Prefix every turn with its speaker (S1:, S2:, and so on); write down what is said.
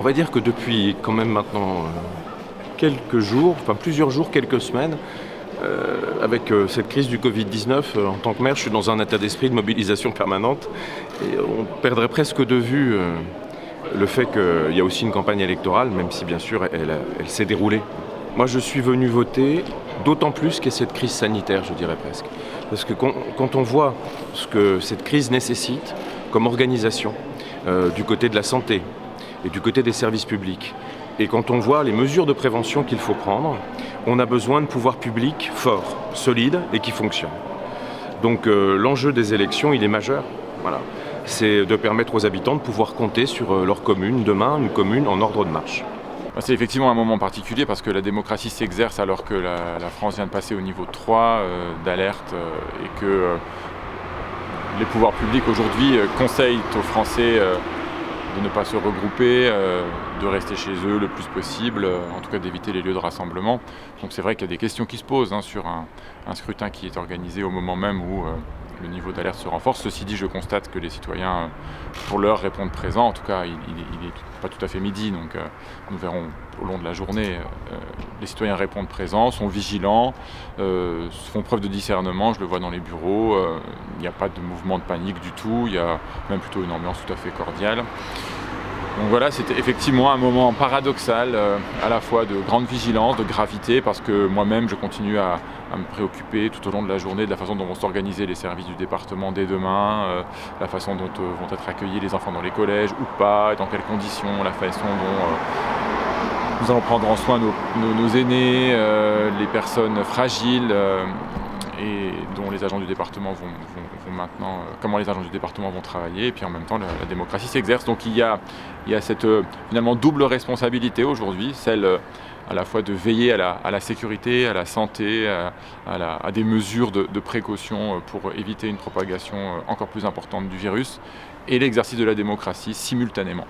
S1: va dire que depuis quand même maintenant quelques jours, enfin plusieurs jours, quelques semaines, avec cette crise du Covid-19, en tant que maire, je suis dans un état d'esprit de mobilisation permanente et on perdrait presque de vue le fait qu'il y a aussi une campagne électorale, même si bien sûr elle s'est déroulée. Moi je suis venu voter, d'autant plus qu'il y a cette crise sanitaire, je dirais presque. Parce que quand on voit ce que cette crise nécessite comme organisation du côté de la santé et du côté des services publics, et quand on voit les mesures de prévention qu'il faut prendre, on a besoin de pouvoirs publics forts, solides et qui fonctionnent. Donc l'enjeu des élections, il est majeur. Voilà. C'est de permettre aux habitants de pouvoir compter sur leur commune, demain une commune en ordre de marche.
S2: C'est effectivement un moment particulier parce que la démocratie s'exerce alors que la France vient de passer au niveau 3 d'alerte et que les pouvoirs publics aujourd'hui conseillent aux Français de ne pas se regrouper, de rester chez eux le plus possible, en tout cas d'éviter les lieux de rassemblement. Donc c'est vrai qu'il y a des questions qui se posent sur un scrutin qui est organisé au moment même où le niveau d'alerte se renforce. Ceci dit, je constate que les citoyens, pour l'heure, répondent présents. En tout cas, il n'est pas tout à fait midi, donc nous verrons au long de la journée. Les citoyens répondent présents, sont vigilants, font preuve de discernement, je le vois dans les bureaux. Il n'y a pas de mouvement de panique du tout, il y a même plutôt une ambiance tout à fait cordiale. Donc voilà, c'était effectivement un moment paradoxal, à la fois de grande vigilance, de gravité, parce que moi-même je continue à me préoccuper tout au long de la journée de la façon dont vont s'organiser les services du département dès demain, la façon dont vont être accueillis les enfants dans les collèges ou pas, et dans quelles conditions, la façon dont nous allons prendre en soin nos aînés, les personnes fragiles, et dont les agents du département vont maintenant, comment les agents du département vont travailler, et puis en même temps la démocratie s'exerce. Donc il y a cette finalement double responsabilité aujourd'hui, celle à la fois de veiller à la sécurité, à la santé, à des mesures de précaution pour éviter une propagation encore plus importante du virus, et l'exercice de la démocratie simultanément.